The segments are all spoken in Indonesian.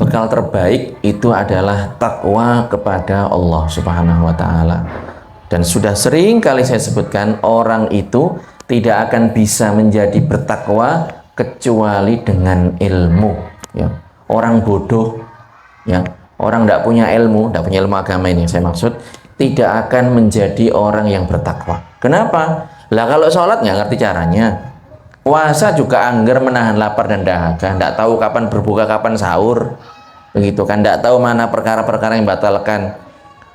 bekal terbaik itu adalah takwa kepada Allah Subhanahu wa taala. Dan sudah sering kali saya sebutkan, orang itu tidak akan bisa menjadi bertakwa kecuali dengan ilmu, ya. Orang bodoh, ya, orang tidak punya ilmu agama ini saya maksud, tidak akan menjadi orang yang bertakwa. Kenapa? Lah kalau sholat nggak ngerti caranya, puasa juga angger menahan lapar dan dahaga, tidak tahu kapan berbuka kapan sahur, begitu kan, tidak tahu mana perkara-perkara yang batalkan.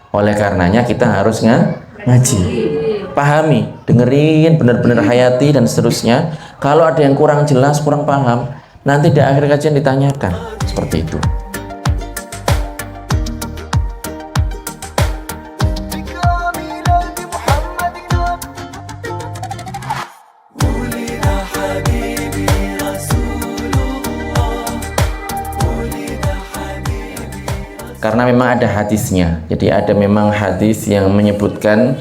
Oleh karenanya kita harus ngaji, pahami, dengerin, benar-benar hayati dan seterusnya. Kalau ada yang kurang jelas, kurang paham, nanti di akhir kajian ditanyakan seperti itu. Karena memang ada hadisnya, jadi ada memang hadis yang menyebutkan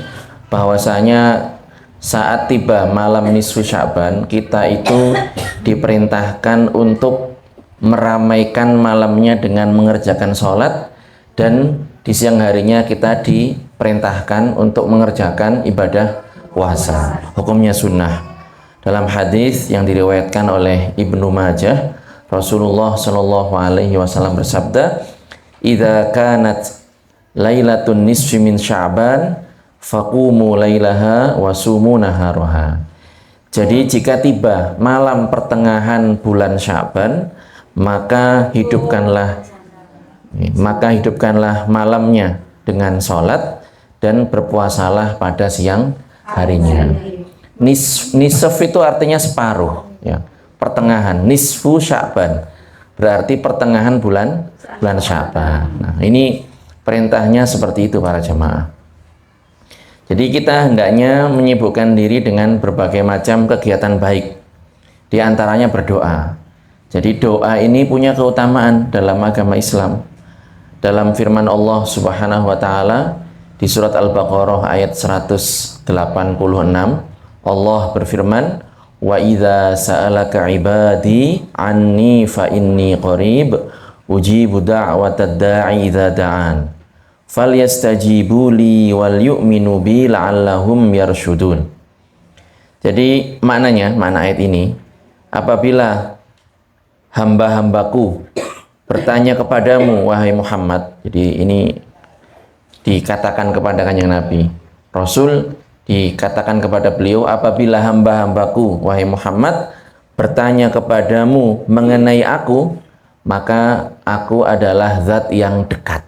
bahwasanya saat tiba malam nisfu Sya'ban, kita itu diperintahkan untuk meramaikan malamnya dengan mengerjakan sholat, dan di siang harinya kita diperintahkan untuk mengerjakan ibadah puasa. Hukumnya sunnah. Dalam hadis yang diriwayatkan oleh Ibnu Majah, Rasulullah Shallallahu Alaihi Wasallam bersabda, "Idza kanat lailatun nisfi min Sya'ban, faqumu lailaha wa sumu naharaha." Jadi jika tiba malam pertengahan bulan Sya'ban, maka hidupkanlah malamnya dengan sholat dan berpuasalah pada siang harinya. Nisf itu artinya separuh, ya. Pertengahan, nisfu Sya'ban berarti pertengahan bulan Sya'ban. Nah, ini perintahnya seperti itu para jemaah. Jadi kita hendaknya menyibukkan diri dengan berbagai macam kegiatan baik. Di antaranya berdoa. Jadi doa ini punya keutamaan dalam agama Islam. Dalam firman Allah Subhanahu wa taala di surat Al-Baqarah ayat 186, Allah berfirman, "Wa idza sa'alaka 'ibadi 'anni fa inni qarib ujibu da'watad da'i idza da'an falyastajibu li wal yu'minu bi la'allahum yarshudun." Jadi maknanya, makna ayat ini, apabila hamba-hambaku bertanya kepadamu wahai Muhammad, jadi ini dikatakan kepada Kanjeng Nabi, Rasul dikatakan kepada beliau, apabila hamba-hambaku wahai Muhammad bertanya kepadamu mengenai aku, maka aku adalah zat yang dekat.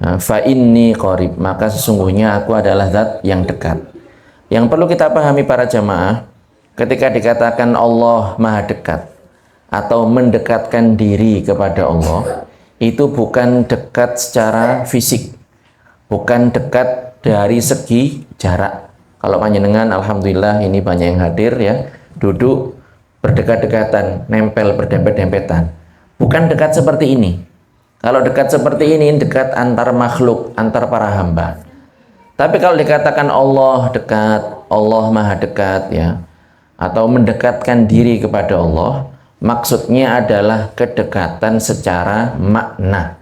Fa inni qarib, maka sesungguhnya aku adalah zat yang dekat. Yang perlu kita pahami para jamaah, ketika dikatakan Allah Maha Dekat atau mendekatkan diri kepada Allah, itu bukan dekat secara fisik, bukan dekat dari segi jarak. Kalau panjenengan alhamdulillah ini banyak yang hadir, ya, duduk berdekat-dekatan, nempel berdempet-dempetan, bukan dekat seperti ini. Kalau dekat seperti ini dekat antar makhluk, antar para hamba. Tapi kalau dikatakan Allah dekat, Allah Maha Dekat, ya, atau mendekatkan diri kepada Allah, maksudnya adalah kedekatan secara makna.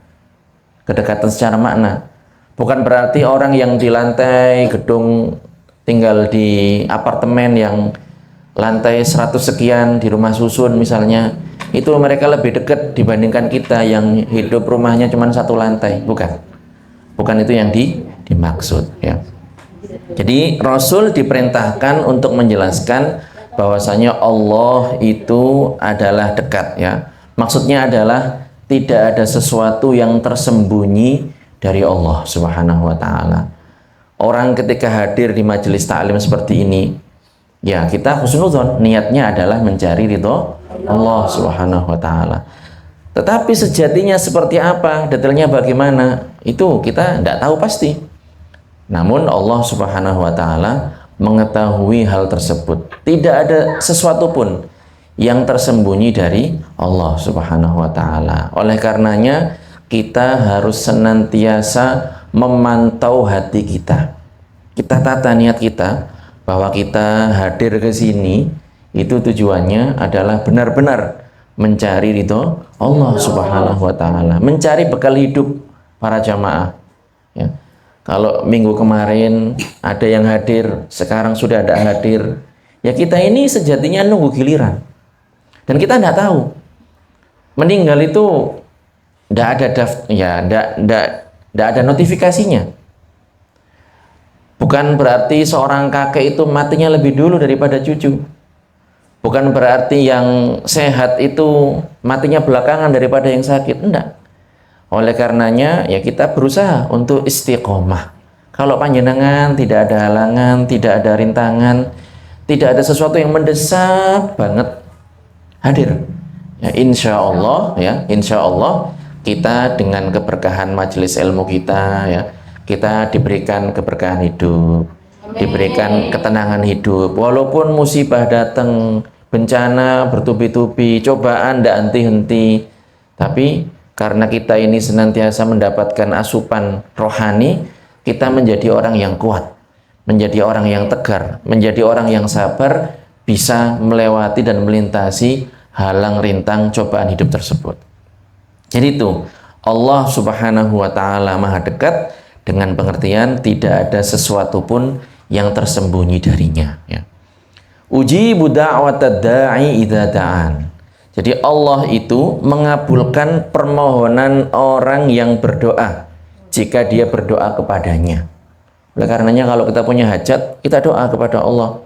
Kedekatan secara makna. Bukan berarti orang yang di lantai gedung, tinggal di apartemen yang lantai 100 sekian di rumah susun misalnya, itu mereka lebih dekat dibandingkan kita yang hidup rumahnya cuma satu lantai. Bukan itu yang dimaksud, ya. Jadi Rasul diperintahkan untuk menjelaskan bahwasanya Allah itu adalah dekat, ya. Maksudnya adalah tidak ada sesuatu yang tersembunyi dari Allah Subhanahu wa taala. Orang ketika hadir di majelis ta'lim seperti ini, ya, kita husnudzon, niatnya adalah mencari ridho Allah Subhanahu wa taala. Tetapi sejatinya seperti apa, detailnya bagaimana, itu kita tidak tahu pasti. Namun Allah Subhanahu wa taala mengetahui hal tersebut. Tidak ada sesuatu pun yang tersembunyi dari Allah Subhanahu wa taala. Oleh karenanya kita harus senantiasa memantau hati kita. Kita tata niat kita bahwa kita hadir ke sini itu tujuannya adalah benar-benar mencari ridho Allah Subhanahu wa taala, mencari bekal hidup para jamaah. Ya. Kalau minggu kemarin ada yang hadir, sekarang sudah ada hadir. Ya kita ini sejatinya nunggu giliran. Dan kita tidak tahu. Meninggal itu tidak ada tidak ada notifikasinya. Bukan berarti seorang kakek itu matinya lebih dulu daripada cucu. Bukan berarti yang sehat itu matinya belakangan daripada yang sakit. Enggak. Oleh karenanya ya kita berusaha untuk istiqomah. Kalau panjenengan tidak ada halangan, tidak ada rintangan, tidak ada sesuatu yang mendesak banget, hadir. Ya, insya Allah kita dengan keberkahan majelis ilmu kita, ya, kita diberikan keberkahan hidup, diberikan ketenangan hidup. Walaupun musibah datang, bencana bertubi-tubi, cobaan tidak henti-henti, tapi karena kita ini senantiasa mendapatkan asupan rohani, kita menjadi orang yang kuat, menjadi orang yang tegar, menjadi orang yang sabar, bisa melewati dan melintasi halang rintang cobaan hidup tersebut. Jadi itu, Allah Subhanahu wa taala Maha dekat dengan pengertian tidak ada sesuatu pun yang tersembunyi darinya, ya. Ujibu da'watad da'i idza da'an. Jadi Allah itu mengabulkan permohonan orang yang berdoa jika dia berdoa kepadanya. Oleh karenanya kalau kita punya hajat, kita doa kepada Allah.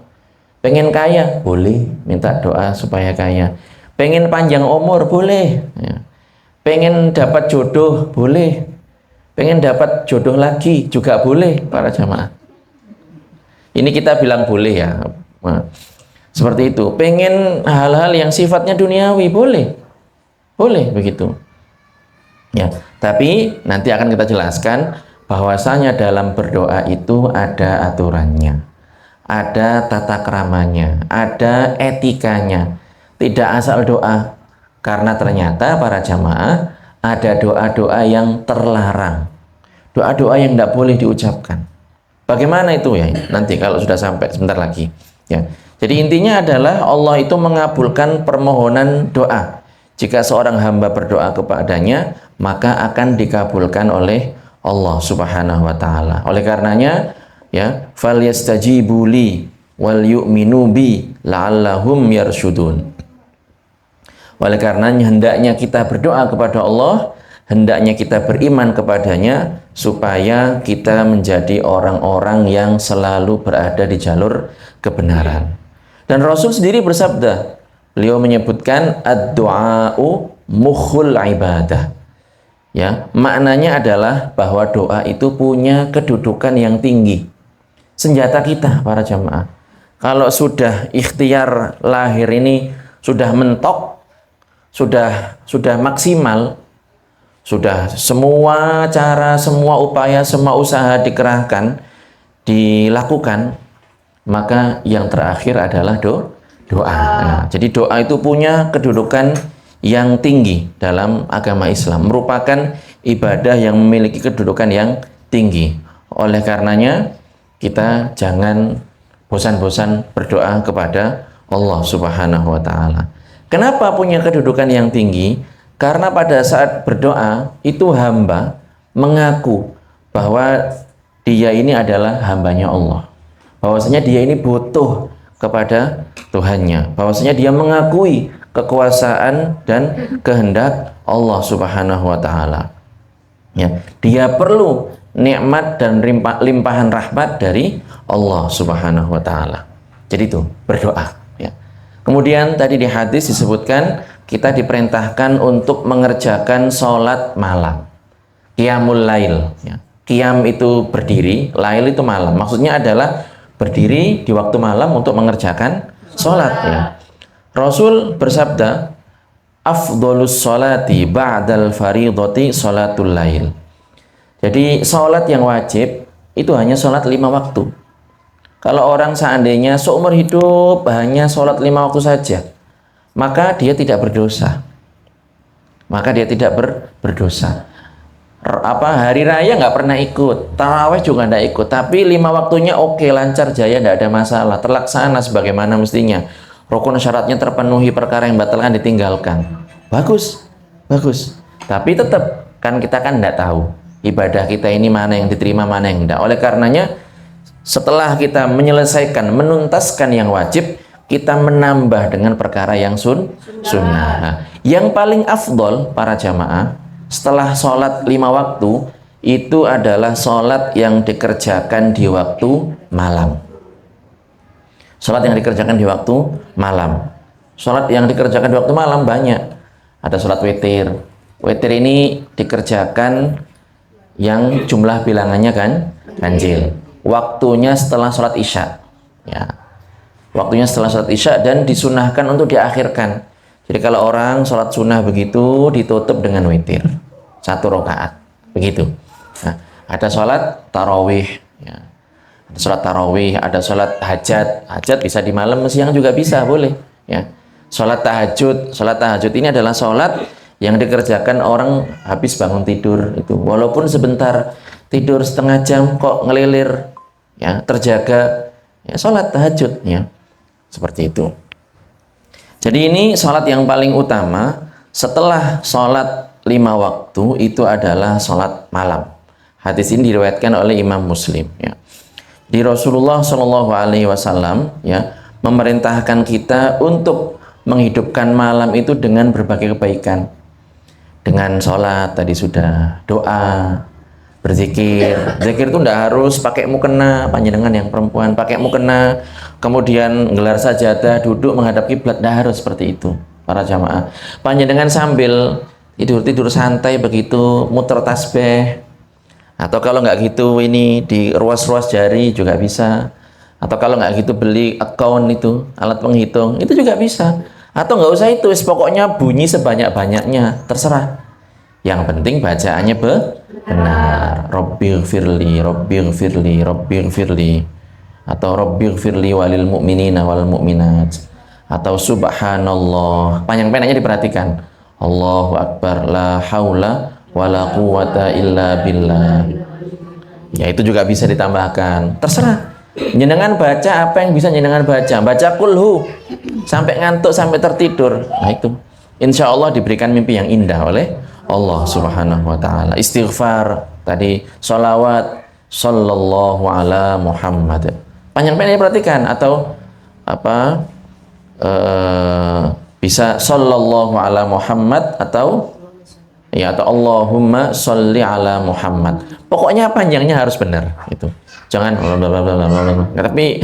Pengen kaya? Boleh, minta doa supaya kaya. Pengen panjang umur? Boleh. Ya. Pengen dapat jodoh? Boleh. Pengen dapat jodoh lagi? Juga boleh, para jamaah. Ini kita bilang boleh ya. Nah, seperti itu. Pengen hal-hal yang sifatnya duniawi? Boleh. Boleh begitu. Ya, tapi nanti akan kita jelaskan bahwasanya dalam berdoa itu ada aturannya, ada tata keramanya, ada etikanya. Tidak asal doa, karena ternyata para jamaah ada doa-doa yang terlarang, doa-doa yang tidak boleh diucapkan. Bagaimana itu ya? Nanti kalau sudah sampai sebentar lagi. Ya. Jadi intinya adalah Allah itu mengabulkan permohonan doa. Jika seorang hamba berdoa kepadanya, maka akan dikabulkan oleh Allah Subhanahu wa taala. Oleh karenanya, ya, falyastajibu li wal yu'minu bi la'allahum yarsyudun. Oleh karenanya hendaknya kita berdoa kepada Allah, hendaknya kita beriman kepadanya supaya kita menjadi orang-orang yang selalu berada di jalur kebenaran. Dan Rasul sendiri bersabda, beliau menyebutkan ad-du'a'u mukhul ibadah. Ya, maknanya adalah bahwa doa itu punya kedudukan yang tinggi. Senjata kita para jamaah. Kalau sudah ikhtiar lahir ini sudah mentok, sudah maksimal, sudah semua cara, semua upaya, semua usaha dikerahkan, dilakukan, maka yang terakhir adalah doa. Nah, jadi doa itu punya kedudukan yang tinggi dalam agama Islam, merupakan ibadah yang memiliki kedudukan yang tinggi. Oleh karenanya kita jangan bosan-bosan berdoa kepada Allah Subhanahu wa taala. Kenapa punya kedudukan yang tinggi? Karena pada saat berdoa itu hamba mengaku bahwa dia ini adalah hambanya Allah, bahwasanya dia ini butuh kepada Tuhannya, bahwasanya dia mengakui kekuasaan dan kehendak Allah Subhanahu wa taala. Ya, dia perlu nikmat dan limpahan rahmat dari Allah Subhanahu wa taala. Jadi itu berdoa, ya. Kemudian tadi di hadis disebutkan kita diperintahkan untuk mengerjakan sholat malam, qiyamul lail, ya. Qiyam itu berdiri, lail itu malam. Maksudnya adalah berdiri di waktu malam untuk mengerjakan sholat, ya. Rasul bersabda, afdolus sholati ba'dal faridoti sholatul lail. Jadi sholat yang wajib itu hanya sholat 5 waktu. Kalau orang seandainya seumur hidup hanya sholat 5 waktu saja, maka dia tidak berdosa. Maka dia tidak berdosa. Hari raya nggak pernah ikut, taraweh juga nggak ikut, tapi 5 waktunya oke, lancar jaya, nggak ada masalah, terlaksana sebagaimana mestinya. Rukun syaratnya terpenuhi, perkara yang batalkan ditinggalkan. bagus, bagus. Tapi tetap kan kita kan tidak tahu ibadah kita ini mana yang diterima, mana yang tidak. Oleh karenanya setelah kita menyelesaikan, menuntaskan yang wajib, kita menambah dengan perkara yang sunnah. Nah, yang paling afdol para jamaah setelah sholat 5 waktu itu adalah sholat yang dikerjakan di waktu malam. Sholat yang dikerjakan di waktu malam. Sholat yang dikerjakan di waktu malam banyak. Ada sholat witir. Witir ini dikerjakan yang jumlah bilangannya kan ganjil. Waktunya setelah sholat isya, ya. Waktunya setelah sholat isya dan disunahkan untuk diakhirkan. Jadi kalau orang sholat sunnah begitu ditutup dengan witir 1 rakaat, begitu. Nah, ada sholat tarawih, ya. Ada sholat tarawih, ada sholat hajat. Hajat bisa di malam, siang juga bisa, boleh. Ya. Sholat tahajud ini adalah sholat yang dikerjakan orang habis bangun tidur itu, walaupun sebentar, tidur setengah jam kok ngelilir. Ya, terjaga, ya, sholat tahajud, ya, seperti itu. Jadi ini sholat yang paling utama setelah sholat 5 waktu itu adalah sholat malam. Hadis ini diriwayatkan oleh Imam Muslim. Ya. Di Rasulullah Shallallahu Alaihi Wasallam ya memerintahkan kita untuk menghidupkan malam itu dengan berbagai kebaikan, dengan sholat tadi sudah, doa, berzikir. Zikir itu tidak harus pakai mukena, panjenengan yang perempuan pakai mukena, kemudian gelar sajadah, duduk menghadap kiblat, tidak harus seperti itu para jamaah. Panjenengan sambil tidur santai begitu, muter tasbih, atau kalau nggak gitu ini di ruas-ruas jari juga bisa, atau kalau nggak gitu beli account itu, alat penghitung, itu juga bisa. Atau nggak usah itu, pokoknya bunyi sebanyak-banyaknya, terserah. Yang penting bacaannya benar. Rabbighfirli, Rabbighfirli, Rabbighfirli, atau Rabbighfirli walil mu'minina wal mu'minat, atau subhanallah. Panjang pendeknya diperhatikan. Allahu akbar, la haula wala quwata illa billah. Ya, itu juga bisa ditambahkan. Terserah. Jenengan baca apa yang bisa jenengan baca. Baca kulhu sampai ngantuk, sampai tertidur. Nah, itu insya Allah diberikan mimpi yang indah oleh Allah Subhanahu wa ta'ala. Istighfar tadi, sholawat sallallahu ala Muhammad. Panjang pendek perhatikan, atau apa, bisa sallallahu ala Muhammad, atau ya, atau Allahumma sholli ala Muhammad. Pokoknya panjangnya harus benar itu. Jangan tapi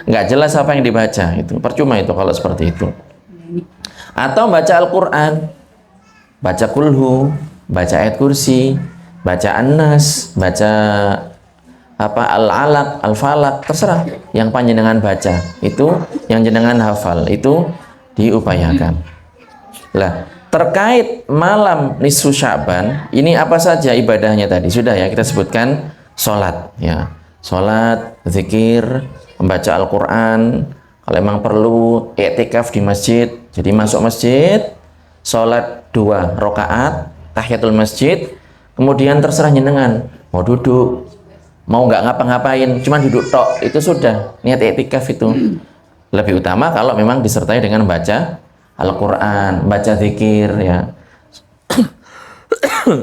nggak jelas apa yang dibaca, itu percuma itu kalau seperti itu. Atau baca Al-Qur'an, baca kulhu, baca ayat kursi, baca an-nas, baca apa, al-alaq, al-falaq, terserah yang panjenengan baca, itu yang jenengan hafal, itu diupayakan. Lah, terkait malam nisfu Sya'ban, ini apa saja ibadahnya tadi? Sudah ya kita sebutkan, sholat ya. Sholat, zikir, membaca Al-Quran, kalau memang perlu i'tikaf di masjid, jadi masuk masjid, sholat 2 rakaat, tahiyatul masjid, kemudian terserah jenengan, mau duduk, mau nggak ngapa-ngapain, cuma duduk tok, itu sudah, niat i'tikaf itu. Lebih utama kalau memang disertai dengan baca Al-Quran, baca zikir ya.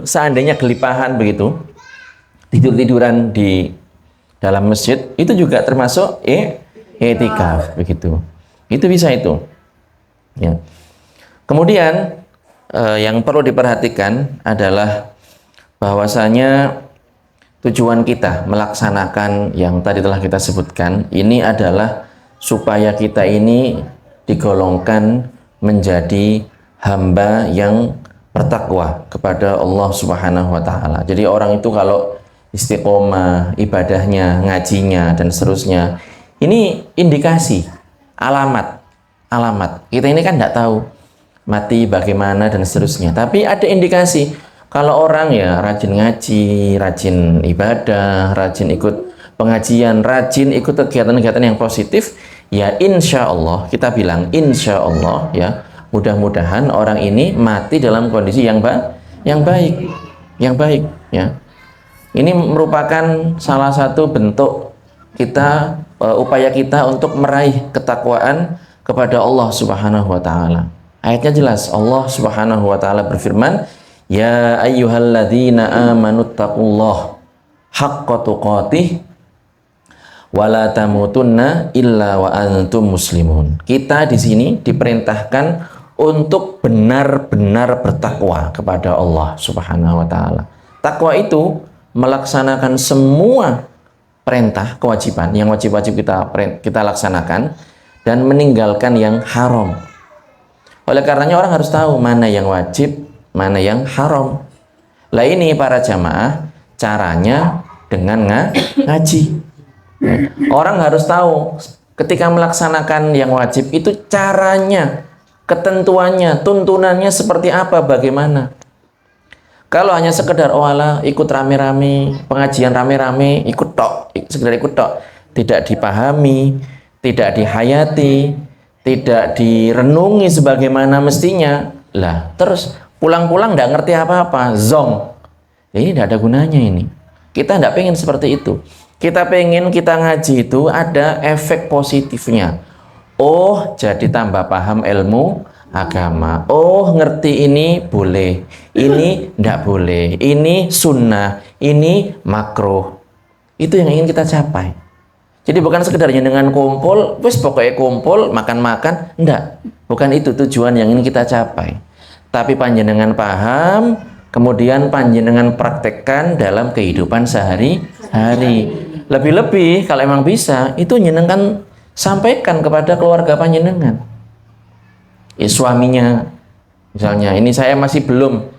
Seandainya gelipahan begitu, tidur-tiduran di dalam masjid, itu juga termasuk i'tikaf begitu. Itu bisa itu. Ya. Kemudian yang perlu diperhatikan adalah bahwasanya tujuan kita melaksanakan yang tadi telah kita sebutkan ini adalah supaya kita ini digolongkan menjadi hamba yang bertakwa kepada Allah Subhanahu wa ta'ala. Jadi orang itu kalau istiqomah ibadahnya, ngajinya dan seterusnya, ini indikasi, alamat. Kita ini kan tidak tahu mati bagaimana dan seterusnya, tapi ada indikasi kalau orang ya rajin ngaji, rajin ibadah, rajin ikut pengajian, rajin ikut kegiatan-kegiatan yang positif, ya insya Allah, kita bilang insya Allah ya, mudah-mudahan orang ini mati dalam kondisi yang baik ya. Ini merupakan salah satu bentuk kita, upaya kita untuk meraih ketakwaan kepada Allah Subhanahu wa ta'ala. Ayatnya jelas. Allah Subhanahu wa taala berfirman, "Ya ayyuhalladzina amanu taqullah haqqa tuqatih wa la tamutunna illa wa antum muslimun." Kita di sini diperintahkan untuk benar-benar bertakwa kepada Allah Subhanahu wa taala. Takwa itu melaksanakan semua perintah, kewajiban yang wajib-wajib kita laksanakan dan meninggalkan yang haram. Oleh karenanya orang harus tahu mana yang wajib, mana yang haram. Lah ini para jamaah caranya dengan ngaji. Orang harus tahu ketika melaksanakan yang wajib itu caranya, ketentuannya, tuntunannya seperti apa, bagaimana. Kalau hanya sekedar ikut rame-rame, pengajian rame-rame, ikut tok, sekedar ikut tok, tidak dipahami, tidak dihayati, tidak direnungi sebagaimana mestinya, lah terus pulang-pulang tidak ngerti apa-apa, zong. Ini tidak ada gunanya ini. Kita tidak pengen seperti itu. Kita pengen kita ngaji itu ada efek positifnya. Oh, jadi tambah paham ilmu agama. Oh, ngerti ini boleh, ini tidak boleh, ini sunnah, ini makruh. Itu yang ingin kita capai. Jadi bukan sekedarnya dengan kumpul, wis pokoknya kumpul, makan-makan, enggak. Bukan itu tujuan yang ingin kita capai. Tapi panjenengan paham, kemudian panjenengan praktekkan dalam kehidupan sehari-hari. Lebih-lebih kalau emang bisa, itu nyenengkan, sampaikan kepada keluarga panjenengan. Suaminya, misalnya, ini saya masih belum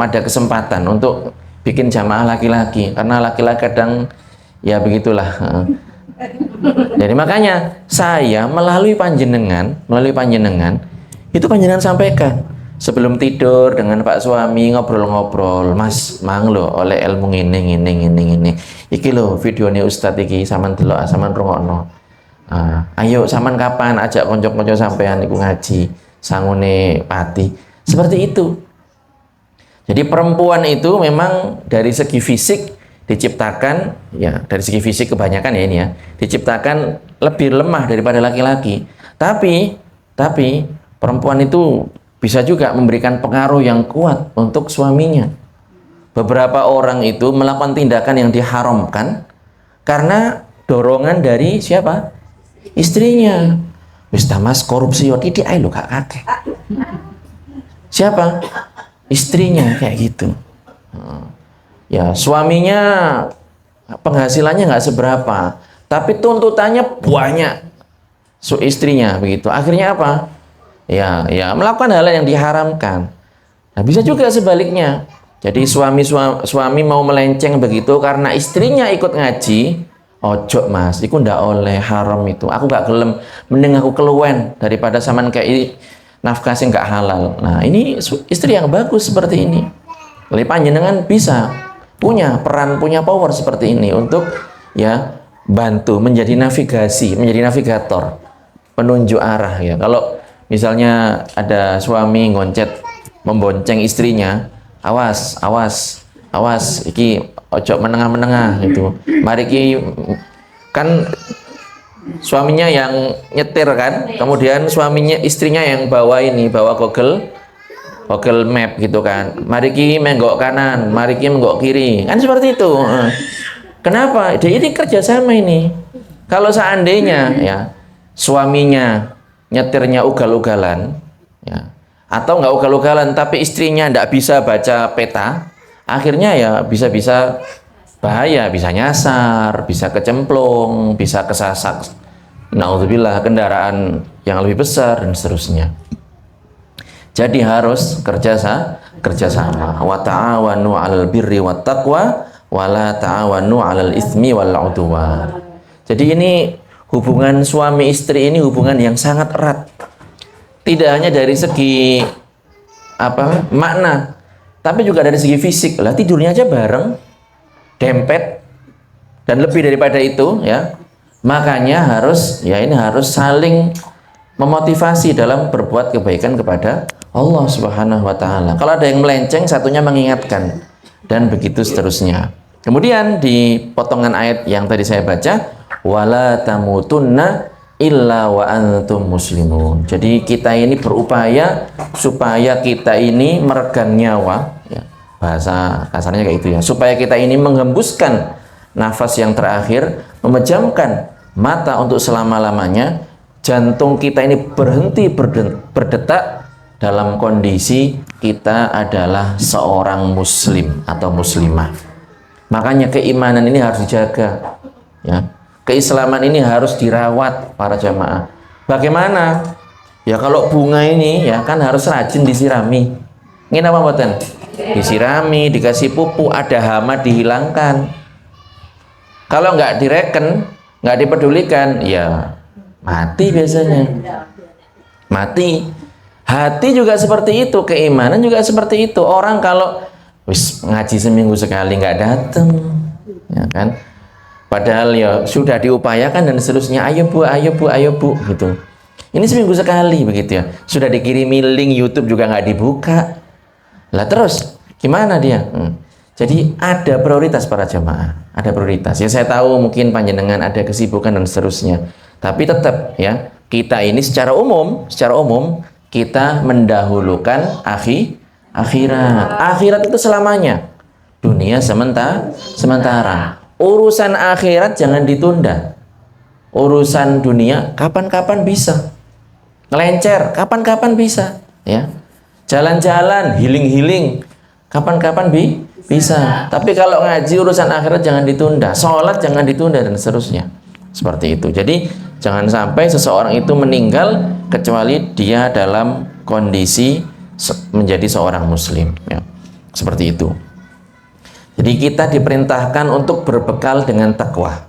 ada kesempatan untuk bikin jamaah laki-laki, karena laki-laki kadang ya begitulah. Jadi makanya saya melalui panjenengan itu panjenengan sampaikan sebelum tidur dengan Pak suami, ngobrol-ngobrol, Mas mang lo oleh ilmu ini iki lo videonya Ustadz iki sampean delok sampean rungokno. Ayo sampean kapan ajak konco-konco sampean iku ngaji sangune pati seperti itu. Jadi perempuan itu memang dari segi fisik diciptakan, ya dari segi fisik kebanyakan ya ini ya, diciptakan lebih lemah daripada laki-laki. Tapi perempuan itu bisa juga memberikan pengaruh yang kuat untuk suaminya. Beberapa orang itu melakukan tindakan yang diharamkan karena dorongan dari siapa? Istrinya. Wis Mas korupsi yo titik ae lho gak kakek. Siapa? Istrinya kayak gitu. Ya, suaminya penghasilannya nggak seberapa, tapi tuntutannya banyak. Istrinya begitu. Akhirnya apa? Ya melakukan hal yang diharamkan. Nah, bisa juga sebaliknya. Jadi suami mau melenceng begitu karena istrinya ikut ngaji. Ojo Mas, iku ndak oleh, haram itu. Aku gak gelem, mending aku keluwen daripada saman kayak nafkah sing gak halal. Nah, ini istri yang bagus seperti ini. Jadi panjenengan bisa punya peran, punya power seperti ini untuk ya bantu menjadi navigasi, menjadi navigator, penunjuk arah ya. Kalau misalnya ada suami membonceng istrinya, awas, iki ojo menengah-menengah gitu. Mari ki kan suaminya yang nyetir kan, kemudian istrinya yang bawa Google Map gitu kan. Mari ki menggok kanan, mari ki menggok kiri. Kan seperti itu. Kenapa? Ini kerjasama ini. Kalau seandainya ya suaminya nyetirnya ugal-ugalan ya, atau nggak ugal-ugalan tapi istrinya nggak bisa baca peta, akhirnya ya bisa bahaya, bisa nyasar, bisa kecemplung, bisa kesasak, naudzubillah, kendaraan yang lebih besar dan seterusnya. Jadi harus kerjasama. Wa ta'awanu 'alal birri wat taqwa wa la ta'awanu 'alal itsmi wal 'udwan. Jadi ini hubungan suami istri ini hubungan yang sangat erat. Tidak hanya dari segi makna, tapi juga dari segi fisik. Lah tidurnya aja bareng, dempet, dan lebih daripada itu ya. Makanya harus saling memotivasi dalam berbuat kebaikan kepada Allah Subhanahu wa taala. Kalau ada yang melenceng, satunya mengingatkan dan begitu seterusnya. Kemudian di potongan ayat yang tadi saya baca, wala tamutunna illa wa antum muslimun. Jadi kita ini berupaya supaya kita ini meregang nyawa, ya, bahasa kasarnya kayak gitu ya, supaya kita ini menghembuskan nafas yang terakhir, memejamkan mata untuk selama-lamanya, jantung kita ini berhenti berdetak dalam kondisi kita adalah seorang muslim atau muslimah. Makanya keimanan ini harus dijaga, ya. Keislaman ini harus dirawat para jamaah. Bagaimana? Ya kalau bunga ini ya kan harus rajin disirami. Ini apa mboten? Disirami, dikasih pupuk, ada hama dihilangkan. Kalau nggak direken, nggak dipedulikan, ya mati biasanya. Mati. Hati juga seperti itu, keimanan juga seperti itu. Orang kalau wis ngaji seminggu sekali nggak datang, ya kan? Padahal ya sudah diupayakan dan seterusnya. Ayo bu, ayo bu, ayo bu, gitu. Ini seminggu sekali begitu ya. Sudah dikirimi link YouTube juga nggak dibuka. Lah terus gimana dia? Jadi ada prioritas para jamaah, ada prioritas. Ya saya tahu mungkin panjenengan ada kesibukan dan seterusnya. Tapi tetap ya kita ini secara umum kita mendahulukan akhirat. Akhirat itu selamanya. Dunia sementara. Urusan akhirat jangan ditunda. Urusan dunia kapan-kapan bisa. Ngelencer kapan-kapan bisa, ya. Jalan-jalan, healing kapan-kapan bisa. Tapi kalau ngaji urusan akhirat jangan ditunda. Sholat jangan ditunda dan seterusnya. Seperti itu. Jadi jangan sampai seseorang itu meninggal kecuali dia dalam kondisi menjadi seorang muslim, ya. Seperti itu. Jadi kita diperintahkan untuk berbekal dengan takwa.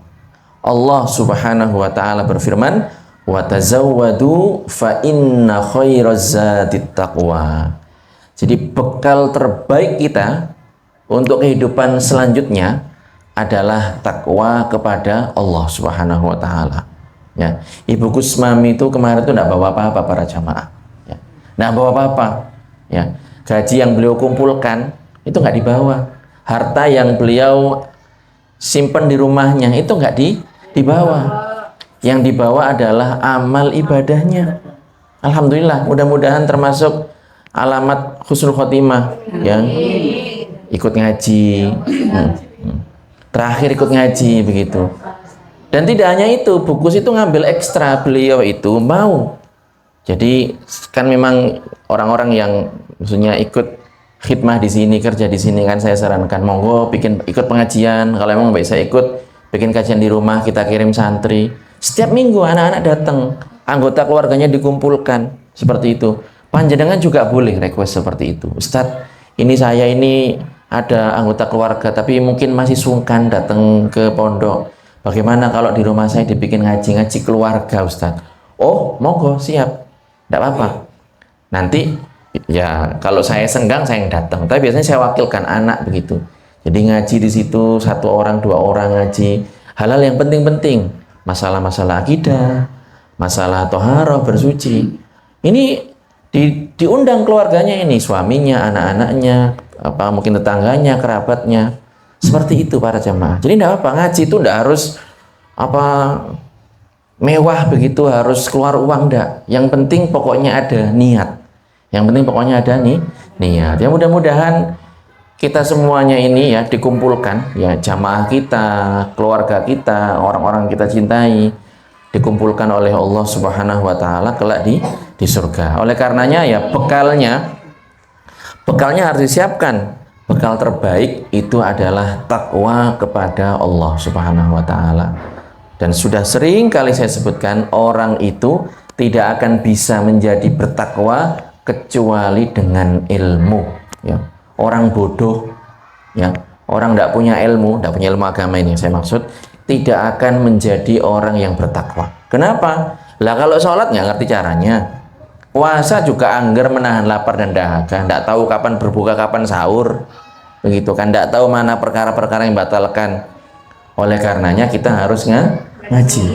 Allah Subhanahu wa taala berfirman, "Wa tazawwadu fa inna khairaz zadit taqwa." Jadi bekal terbaik kita untuk kehidupan selanjutnya adalah takwa kepada Allah Subhanahu wa taala. Ya, Ibu Kusmami itu kemarin itu tidak bawa apa-apa para jamaah. Ya, tidak bawa apa-apa. Ya, gaji yang beliau kumpulkan itu nggak dibawa. Harta yang beliau simpan di rumahnya itu nggak dibawa. Yang dibawa adalah amal ibadahnya. Alhamdulillah, mudah-mudahan termasuk alamat husnul khotimah yang ikut ngaji. Terakhir ikut ngaji begitu. Dan tidak hanya itu, Bukus itu ngambil ekstra, beliau itu mau. Jadi kan memang orang-orang yang maksudnya ikut khidmah di sini, kerja di sini kan saya sarankan monggo ikut pengajian. Kalau emang baik saya ikut bikin kajian di rumah, kita kirim santri. Setiap minggu anak-anak datang, anggota keluarganya dikumpulkan seperti itu. Panjenengan juga boleh request seperti itu. Ustadz, ini saya ini ada anggota keluarga tapi mungkin masih sungkan datang ke pondok. Bagaimana kalau di rumah saya dibikin ngaji keluarga, Ustadz? Oh, monggo, siap. Tidak apa-apa. Nanti ya kalau saya senggang saya yang datang, tapi biasanya saya wakilkan anak begitu. Jadi ngaji di situ 1 orang 2 orang ngaji hal-hal yang penting-penting, masalah-masalah akidah, masalah toharoh bersuci. Ini diundang keluarganya ini, suaminya, anak-anaknya, apa mungkin tetangganya, kerabatnya, seperti itu para jamaah. Jadi tidak apa, ngaji itu tidak harus apa mewah begitu, harus keluar uang, enggak. Yang penting pokoknya ada niat. Yang penting pokoknya ada niat. Ya mudah-mudahan kita semuanya ini ya dikumpulkan, ya jamaah kita, keluarga kita, orang-orang kita cintai, dikumpulkan oleh Allah Subhanahu wa taala kelak di surga. Oleh karenanya ya bekalnya harus disiapkan. Bekal terbaik itu adalah takwa kepada Allah Subhanahu wa taala. Dan sudah sering kali saya sebutkan, orang itu tidak akan bisa menjadi bertakwa kecuali dengan ilmu, ya. Orang bodoh, ya, orang tidak punya ilmu agama ini saya maksud, tidak akan menjadi orang yang bertakwa. Kenapa? Lah kalau sholat nggak ngerti caranya, puasa juga anggar menahan lapar dan dahaga, tidak tahu kapan berbuka kapan sahur, begitu kan, tidak tahu mana perkara-perkara yang batalkan. Oleh karenanya kita harus ngaji,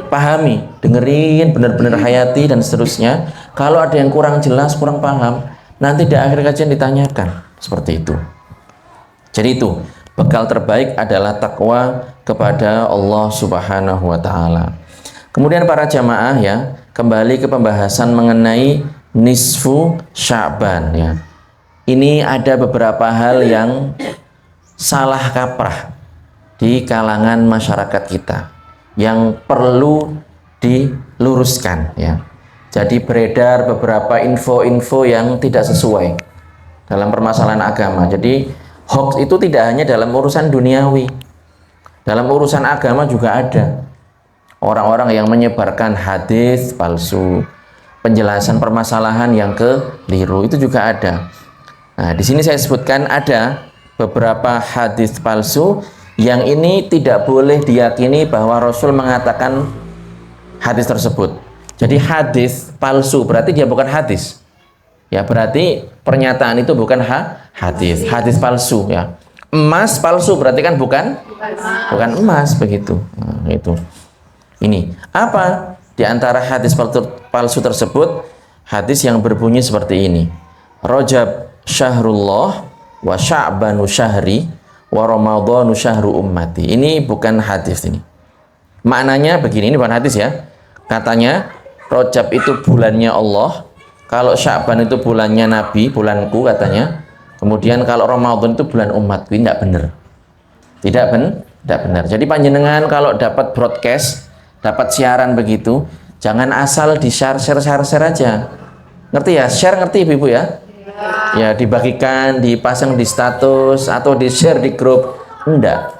pahami, dengerin, benar-benar hayati dan seterusnya. Kalau ada yang kurang jelas, kurang paham, nanti di akhir kajian ditanyakan. Seperti itu. Jadi itu bekal terbaik adalah takwa kepada Allah Subhanahu wa taala. Kemudian para jamaah ya, kembali ke pembahasan mengenai nisfu Sya'ban ya. Ini ada beberapa hal yang salah kaprah di kalangan masyarakat kita yang perlu diluruskan ya. Jadi beredar beberapa info-info yang tidak sesuai dalam permasalahan agama. Jadi hoax itu tidak hanya dalam urusan duniawi, dalam urusan agama juga ada. Orang-orang yang menyebarkan hadis palsu, penjelasan permasalahan yang keliru itu juga ada. Nah, di sini saya sebutkan ada beberapa hadis palsu yang ini tidak boleh diyakini bahwa Rasul mengatakan hadis tersebut. Jadi hadis palsu berarti dia bukan hadis. Ya, berarti pernyataan itu bukan hadis, hadis palsu ya. Emas palsu berarti kan bukan emas begitu. Nah, itu. Ini apa di antara hadis palsu tersebut? Hadis yang berbunyi seperti ini: Rajab syahrullah wa Sya'banu syahri wa Ramadhanu syahru ummati. Ini bukan hadis ini. Maknanya begini, ini bukan hadis ya. Katanya Rajab itu bulannya Allah, kalau Sya'ban itu bulannya Nabi, bulanku katanya. Kemudian kalau Ramadan itu bulan umatku. Ini tidak benar. Tidak benar. Jadi panjenengan kalau dapat broadcast, dapat siaran begitu, jangan asal di-share aja. Ngerti ya? Share ngerti Ibu ya? Ya, dibagikan, dipasang di status atau di-share di grup. Enggak.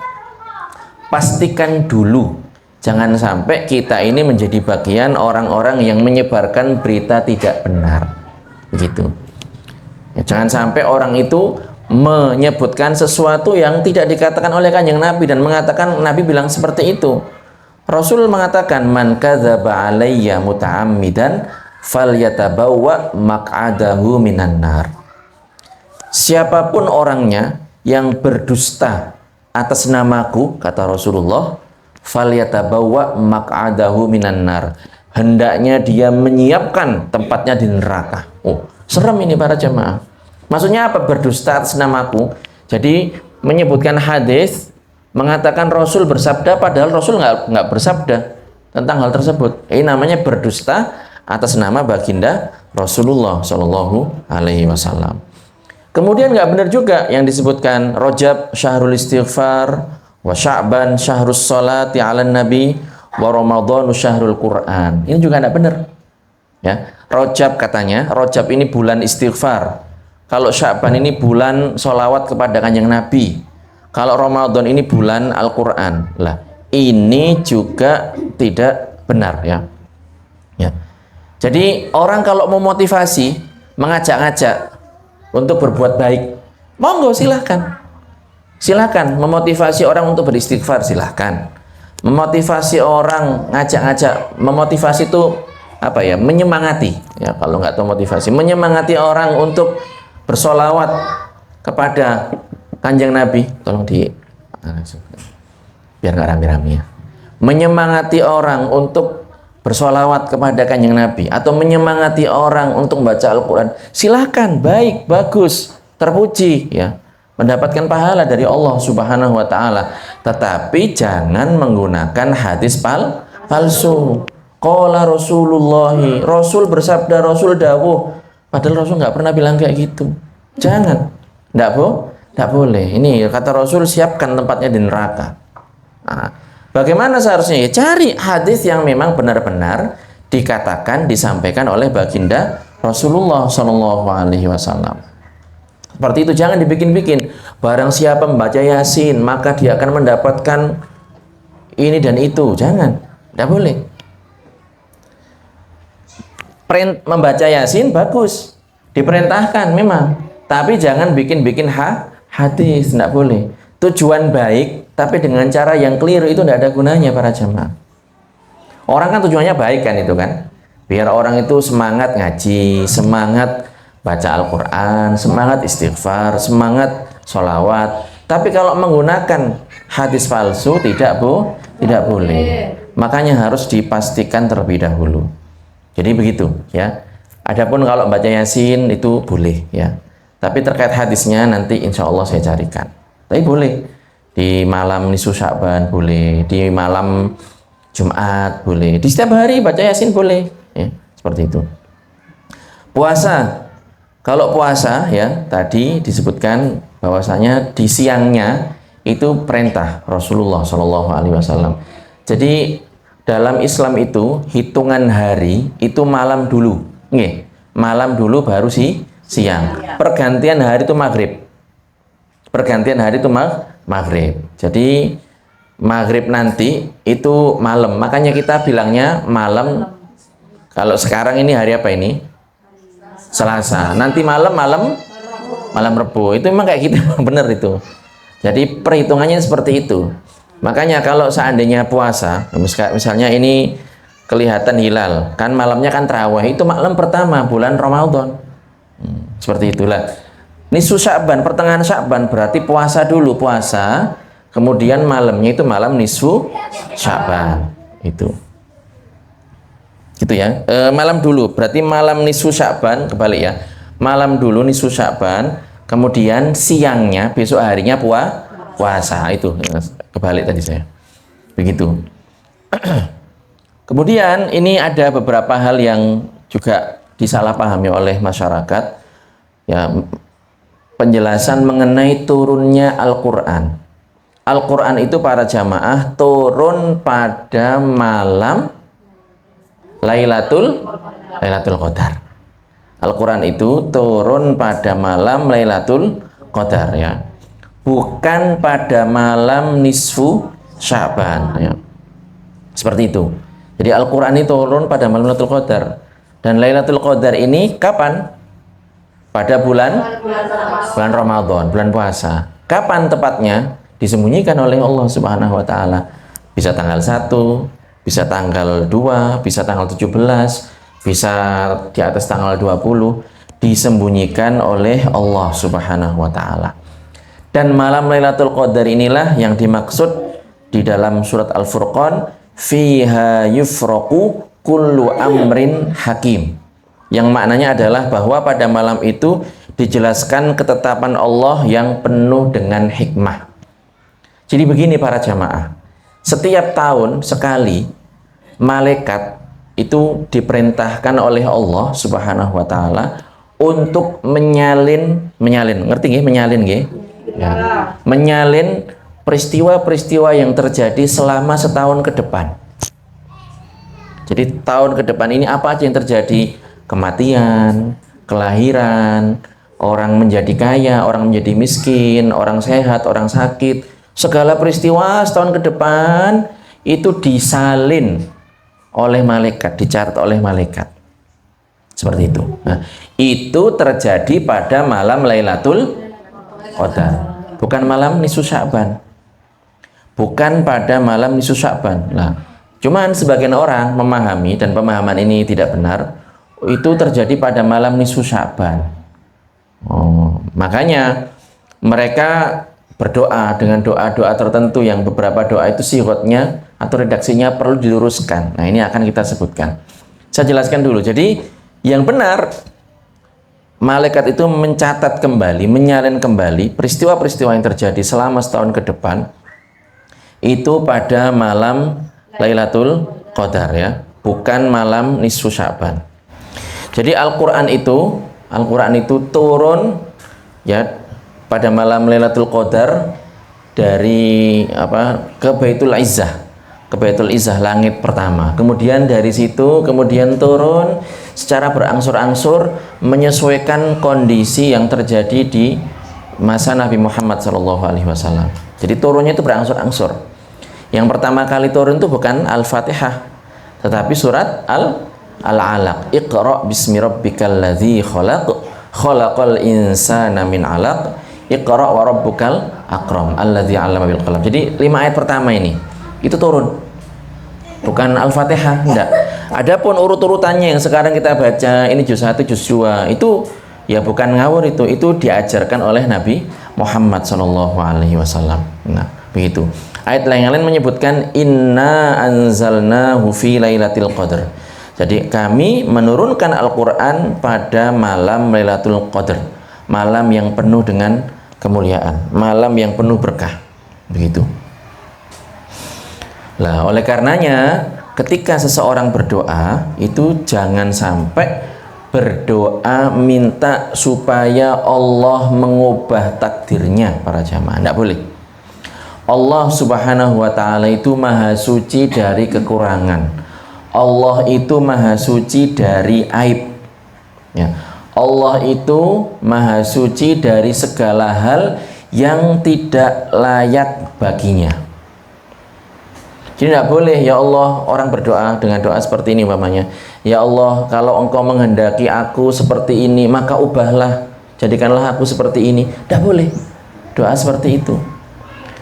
Pastikan dulu. Jangan sampai kita ini menjadi bagian orang-orang yang menyebarkan berita tidak benar. Begitu. Ya, jangan sampai orang itu menyebutkan sesuatu yang tidak dikatakan oleh Kanjeng Nabi dan mengatakan Nabi bilang seperti itu. Rasul mengatakan, man kadzaba alayya muta'ammidan falyatabawwa maq'adahu minan nar. Siapapun orangnya yang berdusta atas namaku, kata Rasulullah, falyatabawwa maq'adahu minan nar. Hendaknya dia menyiapkan tempatnya di neraka. Oh, serem ini para jemaah. Maksudnya apa berdusta atas namaku? Jadi menyebutkan hadis, mengatakan Rasul bersabda padahal Rasul nggak bersabda tentang hal tersebut. Ini namanya berdusta atas nama baginda Rasulullah Shallallahu Alaihi Wasallam. Kemudian nggak benar juga yang disebutkan Rajab syahrul istighfar wa Sya'ban syahrus sholati 'alan nabi wa Ramadhanu syahrul Quran. Ini juga nggak benar. Ya, Rajab katanya, Rajab ini bulan istighfar. Kalau Sya'ban ini bulan sholawat kepada Kanjeng Nabi. Kalau Ramadan ini bulan Al-Quran. Lah, ini juga tidak benar ya. Ya. Jadi orang kalau memotivasi, mengajak-ngajak untuk berbuat baik, monggo silahkan. Silahkan memotivasi orang untuk beristighfar, silahkan. Memotivasi orang, ngajak-ngajak, memotivasi itu apa ya? Menyemangati. Ya, kalau nggak tahu motivasi, menyemangati orang untuk bersolawat kepada Kanjeng Nabi, tolong biar nggak rame-rame ya. Menyemangati orang untuk bersolawat kepada Kanjeng Nabi atau menyemangati orang untuk membaca Al-Quran, silahkan, baik, bagus, terpuji ya, mendapatkan pahala dari Allah Subhanahu Wa Taala. Tetapi jangan menggunakan hadis palsu. Qala Rasulullah, Rasul bersabda, Rasul dawuh, padahal Rasul nggak pernah bilang kayak gitu. Jangan, nggak boleh. Ini kata Rasul, siapkan tempatnya di neraka. Nah, bagaimana seharusnya? Ya, cari hadis yang memang benar-benar dikatakan, disampaikan oleh baginda Rasulullah Shallallahu Alaihi Wasallam. Seperti itu, jangan dibikin-bikin. Barang siapa membaca Yasin, maka dia akan mendapatkan ini dan itu. Jangan, tidak boleh. Membaca Yasin bagus, diperintahkan memang, tapi jangan bikin-bikin hadis, tidak boleh. Tujuan baik, tapi dengan cara yang keliru itu tidak ada gunanya para jamaah. Orang kan tujuannya baik kan itu kan, biar orang itu semangat ngaji, semangat baca Al-Quran, semangat istighfar, semangat sholawat. Tapi kalau menggunakan hadis palsu tidak boleh. Makanya harus dipastikan terlebih dahulu. Jadi begitu ya. Adapun kalau baca Yasin itu boleh ya. Tapi terkait hadisnya nanti insya Allah saya carikan. Tapi boleh di malam nisfu Sya'ban, boleh di malam Jumat boleh, di setiap hari baca Yasin boleh, ya, seperti itu. Puasa, kalau puasa ya tadi disebutkan bahwasanya di siangnya itu perintah Rasulullah Shallallahu Alaihi Wasallam. Jadi dalam Islam itu hitungan hari itu malam dulu, nggih, malam dulu baru siang. Pergantian hari itu maghrib. Pergantian hari itu maghrib. Jadi maghrib nanti itu malam, makanya kita bilangnya malam. Kalau sekarang ini hari apa ini? Selasa. Nanti malam Rebo. Itu memang kayak gitu, bener itu. Jadi perhitungannya seperti itu. Makanya kalau seandainya puasa, misalnya ini kelihatan hilal, kan malamnya kan tarawih, itu malam pertama bulan Ramadan. Seperti itulah. Nisfu Sya'ban, pertengahan Sya'ban, berarti puasa dulu, puasa. Kemudian malamnya itu malam nisfu Sya'ban. Itu. Gitu ya. Malam dulu, berarti malam nisfu Sya'ban, kebalik ya. Malam dulu nisfu Sya'ban, kemudian siangnya besok harinya puasa. Itu kebalik tadi saya. Begitu. Kemudian ini ada beberapa hal yang juga disalahpahami oleh masyarakat. Ya, penjelasan mengenai turunnya Al-Qur'an. Al-Quran itu para jamaah turun pada malam Lailatul Qadar. Al-Quran itu turun pada malam Lailatul Qadar ya. Bukan pada malam nisfu Sya'ban ya. Seperti itu. Jadi Al-Quran itu turun pada malam Lailatul Qadar. Dan Lailatul Qadar ini kapan? Pada bulan Ramadan, bulan puasa. Kapan tepatnya? Disembunyikan oleh Allah Subhanahu wa taala. Bisa tanggal 1, bisa tanggal 2, bisa tanggal 17, bisa di atas tanggal 20, disembunyikan oleh Allah Subhanahu wa taala. Dan malam Lailatul Qadar inilah yang dimaksud di dalam surat Al-Furqan, fiha yufraqu kullu amrin hakim. Yang maknanya adalah bahwa pada malam itu dijelaskan ketetapan Allah yang penuh dengan hikmah. Jadi begini para jamaah, setiap tahun sekali malaikat itu diperintahkan oleh Allah Subhanahu wa taala untuk menyalin, ngerti nggih menyalin nggih? Ya. Menyalin peristiwa-peristiwa yang terjadi selama setahun ke depan. Jadi tahun ke depan ini apa aja yang terjadi? Kematian, kelahiran, orang menjadi kaya, orang menjadi miskin, orang sehat, orang sakit. Segala peristiwa setahun ke depan itu disalin oleh malaikat, dicatat oleh malaikat. Seperti itu. Nah, itu terjadi pada malam Lailatul Qadar. Bukan malam nisfu Sya'ban. Bukan pada malam nisfu Sya'ban. Nah, cuman sebagian orang memahami, dan pemahaman ini tidak benar, itu terjadi pada malam nisfu Sya'ban. Makanya mereka berdoa dengan doa-doa tertentu yang beberapa doa itu sihotnya atau redaksinya perlu diluruskan. Nah, ini akan kita sebutkan. Saya jelaskan dulu. Jadi yang benar, malaikat itu mencatat kembali, menyalin kembali peristiwa-peristiwa yang terjadi selama setahun ke depan itu pada malam Lailatul Qadar ya, bukan malam nisfu Sya'ban. Jadi Al-Qur'an itu turun ya pada malam Lailatul Qadar dari ke Baitul Izzah, ke Baitul Izzah langit pertama. Kemudian dari situ kemudian turun secara berangsur-angsur menyesuaikan kondisi yang terjadi di masa Nabi Muhammad SAW. Jadi turunnya itu berangsur-angsur. Yang pertama kali turun itu bukan Al-Fatihah, tetapi surat Al-Alaq. Iqra bismi rabbikal ladzi khalaq, khalaqal insana min 'alaq. Iqra wa rabbukal akram alladzi 'allama bil qalam. Jadi 5 ayat pertama ini itu turun. Bukan Al-Fatihah, enggak. Adapun urut-urutannya yang sekarang kita baca ini juz 1, juz 2 itu ya bukan ngawur, itu diajarkan oleh Nabi Muhammad sallallahu alaihi wasallam. Nah, begitu. Ayat yang lain menyebutkan inna anzalnahu fi lailatul qadar. Jadi kami menurunkan Al-Qur'an pada malam Lailatul Qadar, malam yang penuh dengan kemuliaan, malam yang penuh berkah. Begitu. Lah, oleh karenanya ketika seseorang berdoa itu jangan sampai berdoa minta supaya Allah mengubah takdirnya para jamaah. Tidak boleh. Allah subhanahu wa ta'ala itu maha suci dari kekurangan. Allah itu maha suci dari aib, ya. Allah itu maha suci dari segala hal yang tidak layak baginya. Jadi tidak boleh, ya Allah, orang berdoa dengan doa seperti ini umpamanya. Ya Allah, kalau Engkau menghendaki aku seperti ini, maka ubahlah, jadikanlah aku seperti ini. Tidak boleh doa seperti itu.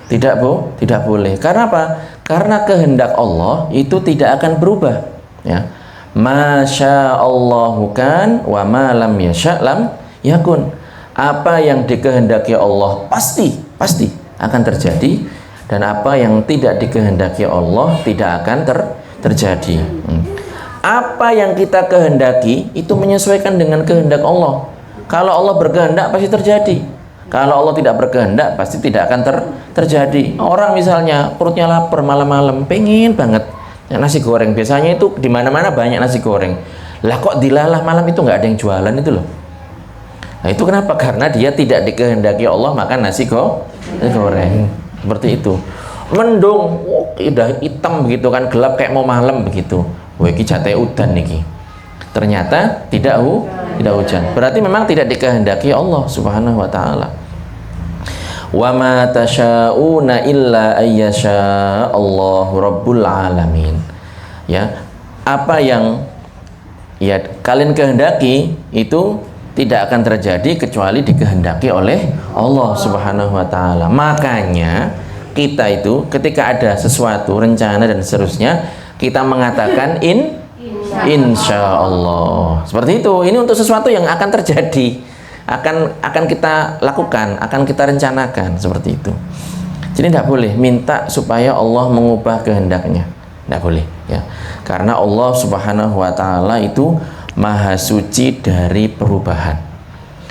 Tidak boleh. Karena apa? Karena kehendak Allah itu tidak akan berubah, ya. Masya Allahu kan wa ma lam yasha lam yakun. Apa yang dikehendaki Allah pasti akan terjadi, dan apa yang tidak dikehendaki Allah tidak akan terjadi. Apa yang kita kehendaki itu menyesuaikan dengan kehendak Allah. Kalau Allah berkehendak pasti terjadi. Kalau Allah tidak berkehendak pasti tidak akan terjadi. Orang misalnya perutnya lapar malam-malam, pengen banget nasi goreng, biasanya itu di mana-mana banyak nasi goreng. Lah kok dilalah malam itu nggak ada yang jualan itu loh. Nah itu kenapa? Karena dia tidak dikehendaki Allah makan nasi goreng. Seperti itu. Mendung, udah hitam begitu kan, gelap kayak mau malam begitu. Wah iki jate udan niki. Ternyata tidak hujan. Berarti memang tidak dikehendaki Allah Subhanahu wa taala. Wa ma tasyauna illa ayyasha Allahu rabbul alamin. Ya, apa yang ya kalian kehendaki itu tidak akan terjadi kecuali dikehendaki oleh Allah Subhanahu wa taala. Makanya kita itu ketika ada sesuatu rencana dan seterusnya, kita mengatakan insya Allah. Seperti itu. Ini untuk sesuatu yang akan terjadi. Akan kita lakukan, akan kita rencanakan, seperti itu. Jadi tidak boleh minta supaya Allah mengubah kehendaknya, tidak boleh, ya. Karena Allah Subhanahu wa taala itu maha suci dari perubahan.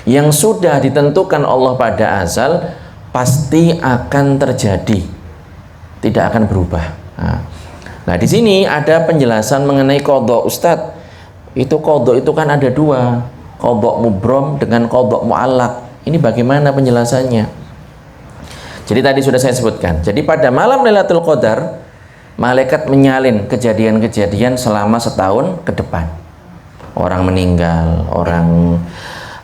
Yang sudah ditentukan Allah pada azal pasti akan terjadi, tidak akan berubah. Nah di sini ada penjelasan mengenai qadha, Ustadz. Itu qadha itu kan ada dua, qadha mubrom dengan qadha mu'allaq. Ini bagaimana penjelasannya? Jadi tadi sudah saya sebutkan. Jadi pada malam Lailatul Qadar, malaikat menyalin kejadian-kejadian selama setahun ke depan. Orang meninggal, orang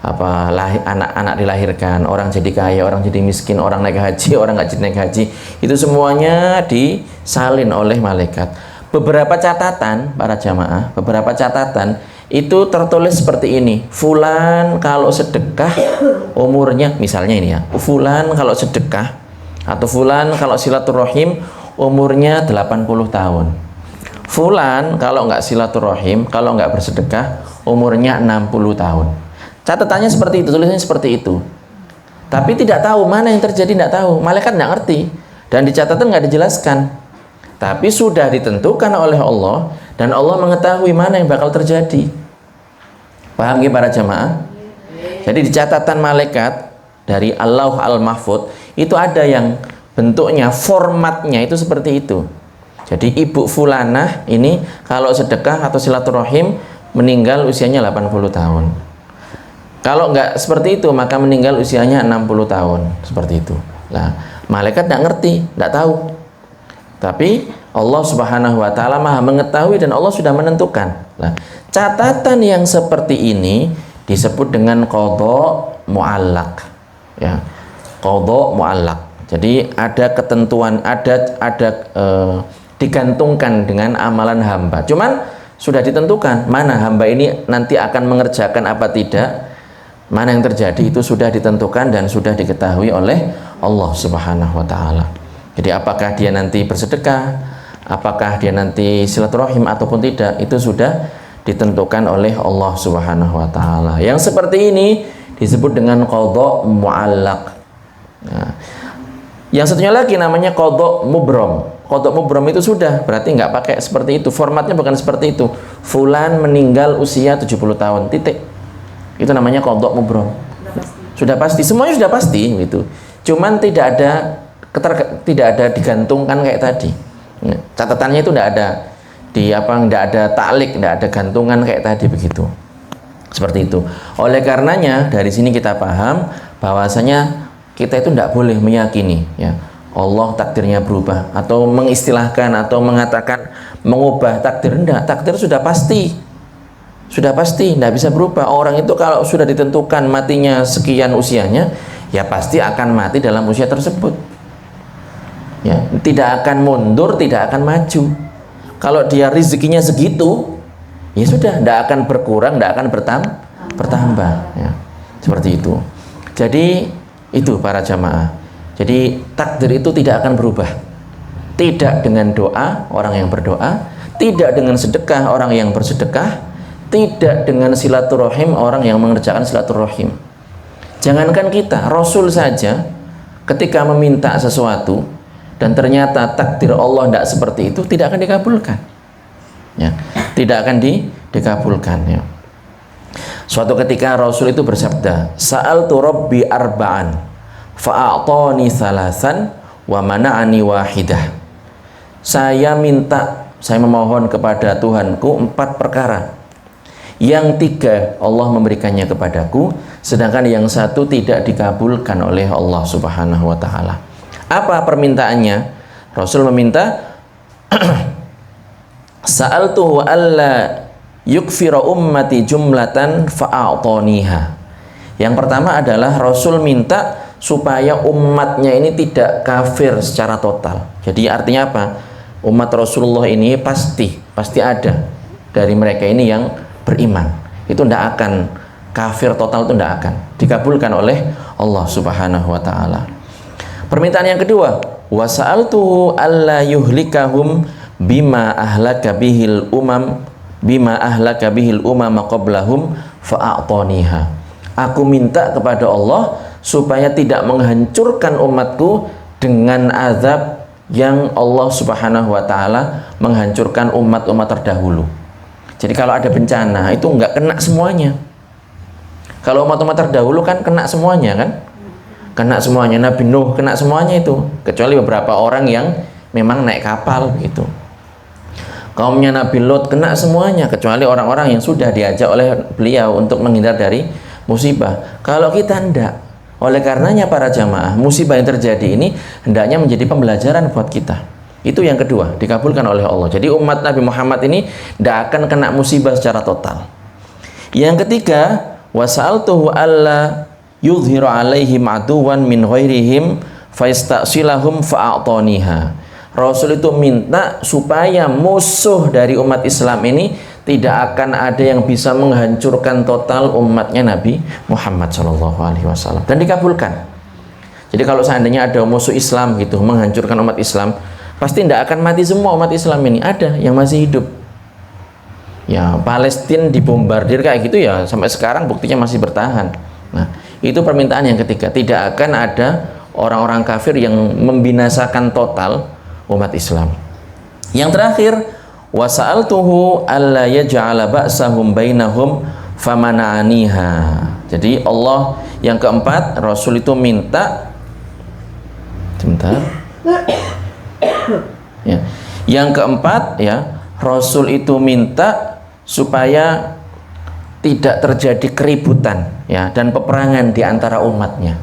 anak-anak dilahirkan, orang jadi kaya, orang jadi miskin, orang naik haji, orang nggak naik haji, itu semuanya disalin oleh malaikat. Beberapa catatan para jamaah, beberapa catatan itu tertulis seperti ini. Fulan kalau sedekah umurnya, misalnya ini ya, fulan kalau sedekah atau fulan kalau silaturahim umurnya 80 tahun. Fulan kalau nggak silaturahim, kalau nggak bersedekah umurnya 60 tahun. Catatannya seperti itu, tulisannya seperti itu. Tapi tidak tahu mana yang terjadi, tidak tahu. Malaikat tidak ngerti. Dan di catatan nggak dijelaskan. Tapi sudah ditentukan oleh Allah, dan Allah mengetahui mana yang bakal terjadi. Paham ya para jamaah? Jadi di catatan malaikat dari Allah al-Mahfud itu ada yang bentuknya, formatnya itu seperti itu. Jadi ibu fulanah ini kalau sedekah atau silaturahim meninggal usianya 80 tahun. Kalau nggak seperti itu maka meninggal usianya 60 tahun, seperti itu. Nah, malaikat nggak ngerti, nggak tahu. Tapi Allah Subhanahu wa taala Maha mengetahui dan Allah sudah menentukan. Nah, catatan yang seperti ini disebut dengan qadha mu'allaq. Ya. Qadha mu'allaq. Jadi ada ketentuan, digantungkan dengan amalan hamba. Cuman sudah ditentukan mana hamba ini nanti akan mengerjakan apa tidak. Mana yang terjadi itu sudah ditentukan dan sudah diketahui oleh Allah Subhanahu wa taala. Jadi apakah dia nanti bersedekah, apakah dia nanti silaturahim ataupun tidak, itu sudah ditentukan oleh Allah Subhanahu wa taala. Yang seperti ini disebut dengan qadha mu'allaq. Nah, yang satunya lagi namanya qadha mubrom. Qadha mubrom itu sudah, berarti nggak pakai seperti itu. Formatnya bukan seperti itu. Fulan meninggal usia 70 tahun, titik. Itu namanya qadha mubrom. Sudah pasti, semuanya sudah pasti gitu. Cuman tidak ada digantungkan kayak tadi. Catatannya itu tidak ada nggak ada taklik, nggak ada gantungan kayak tadi begitu. Seperti itu. Oleh karenanya dari sini kita paham bahwasanya kita itu tidak boleh meyakini ya Allah takdirnya berubah atau mengistilahkan atau mengatakan mengubah takdir. Enggak, takdir sudah pasti, tidak bisa berubah. Orang itu kalau sudah ditentukan matinya sekian usianya, ya pasti akan mati dalam usia tersebut ya, tidak akan mundur, tidak akan maju. Kalau dia rezekinya segitu, ya sudah, tidak akan berkurang, tidak akan bertambah ya. Seperti itu. Jadi itu para jamaah. Jadi takdir itu tidak akan berubah. Tidak dengan doa orang yang berdoa, tidak dengan sedekah orang yang bersedekah, tidak dengan silaturahim orang yang mengerjakan silaturahim. Jangankan kita, Rasul saja ketika meminta sesuatu dan ternyata takdir Allah tidak seperti itu, tidak akan dikabulkan ya, tidak akan dikabulkan ya. Suatu ketika Rasul itu bersabda, sa'altu rabbi arba'an fa'a'tani thalathan wa mana'ani wahidah. Saya memohon kepada Tuhanku 4 perkara. Yang 3 Allah memberikannya kepadaku, sedangkan yang 1 tidak dikabulkan oleh Allah Subhanahu wa taala. Apa permintaannya? Rasul meminta sa'altuhu alla yukfira ummati jumlatan fa'a'taniha. Yang pertama adalah Rasul minta supaya umatnya ini tidak kafir secara total. Jadi artinya apa? Umat Rasulullah ini pasti ada dari mereka ini yang beriman. Itu tidak akan kafir total, itu tidak akan dikabulkan oleh Allah Subhanahu wa taala. Permintaan yang kedua, wa sa'altuhu alla yuhlikahum bima ahlaka bihil umam qablahum fa'a'taniha. Aku minta kepada Allah supaya tidak menghancurkan umatku dengan azab yang Allah Subhanahu wa taala menghancurkan umat-umat terdahulu. Jadi kalau ada bencana itu enggak kena semuanya. Kalau umat-umat terdahulu kan kena semuanya kan? Kena semuanya. Nabi Nuh kena semuanya itu, kecuali beberapa orang yang memang naik kapal gitu. Kaumnya Nabi Lot kena semuanya, kecuali orang-orang yang sudah diajak oleh beliau untuk menghindar dari musibah. Kalau kita enggak. Oleh karenanya para jamaah, musibah yang terjadi ini hendaknya menjadi pembelajaran buat kita. Itu yang kedua, dikabulkan oleh Allah. Jadi umat Nabi Muhammad ini tidak akan kena musibah secara total. Yang ketiga, wasa'altuhu alla yudhiru alaihim aduwan min ghairihim faistasilahum fa'a'taniha. Rasul itu minta supaya musuh dari umat Islam ini tidak akan ada yang bisa menghancurkan total umatnya Nabi Muhammad SAW, dan dikabulkan. Jadi kalau seandainya ada musuh Islam gitu menghancurkan umat Islam, pasti tidak akan mati semua umat Islam ini, ada yang masih hidup. Ya, Palestina dibombardir kayak gitu ya, sampai sekarang buktinya masih bertahan. Nah, itu permintaan yang ketiga, tidak akan ada orang-orang kafir yang membinasakan total umat Islam. Yang terakhir, wasa'altuhu alla yaj'ala ba'sahum bainahum famana'aniha. Jadi Allah yang keempat, Rasul itu minta sebentar. Ya. Yang keempat ya, Rasul itu minta supaya tidak terjadi keributan ya dan peperangan di antara umatnya.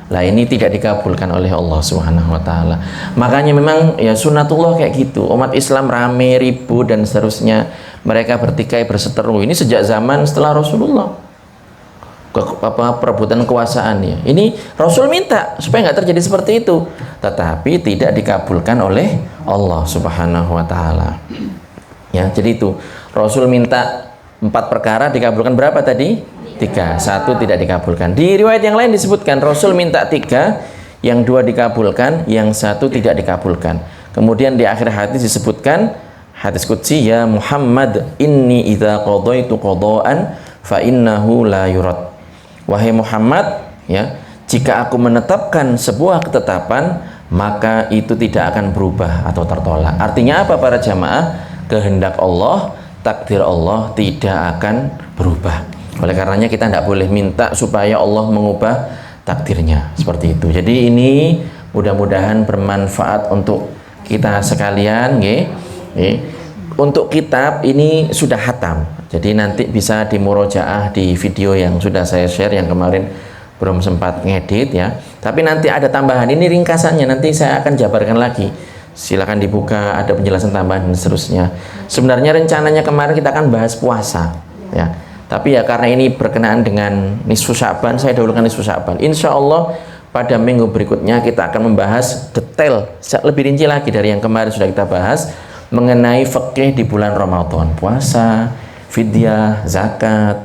Lah ini tidak dikabulkan oleh Allah Subhanahu wa taala. Makanya memang ya sunatullah kayak gitu. Umat Islam rame, ribut dan seterusnya. Mereka bertikai, berseteru. Ini sejak zaman setelah Rasulullah. Perebutan kekuasaan ya. Ini Rasul minta supaya nggak terjadi seperti itu. Tetapi tidak dikabulkan oleh Allah Subhanahu wa taala. Ya, jadi itu. Rasul minta 4 perkara, dikabulkan berapa tadi? 3, 1 tidak dikabulkan. Di riwayat yang lain disebutkan Rasul minta 3, yang 2 dikabulkan, yang 1 tidak dikabulkan. Kemudian di akhir hadis disebutkan hadis qudsi, ya Muhammad inni idza qadaitu qadaan fa innahu la yurad. Wahai Muhammad, ya, jika aku menetapkan sebuah ketetapan, maka itu tidak akan berubah atau tertolak. Artinya apa para jamaah? Kehendak Allah, takdir Allah tidak akan berubah. Oleh karenanya kita tidak boleh minta supaya Allah mengubah takdirnya, seperti itu. Jadi ini mudah-mudahan bermanfaat untuk kita sekalian, nggih. untuk kitab ini sudah hatam, jadi nanti bisa dimurojaah di video yang sudah saya share yang kemarin belum sempat ngedit ya. Tapi nanti ada tambahan, ini ringkasannya, nanti saya akan jabarkan lagi. Silakan dibuka, ada penjelasan tambahan dan seterusnya. Sebenarnya rencananya kemarin kita akan bahas puasa ya. Tapi ya karena ini berkenaan dengan nisfu Sya'ban, saya dahulukan nisfu Sya'ban. Insya Allah pada minggu berikutnya kita akan membahas detail lebih rinci lagi dari yang kemarin sudah kita bahas mengenai fikih di bulan Ramadan, puasa, fidyah, zakat,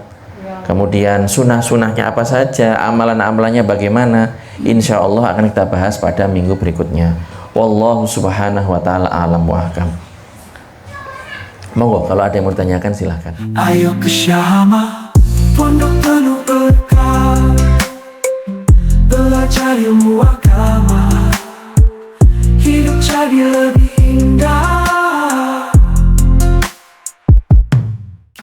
kemudian sunnah-sunnahnya apa saja, amalan-amalannya bagaimana. Insya Allah akan kita bahas pada minggu berikutnya. Wallahu subhanahu wa ta'ala alam wa ahkam. Monggo kalau ada yang mau ditanyakan silahkan. Ayo ke Syama, pondok penuh berkah, belajar ilmu agama, hidup jadi lebih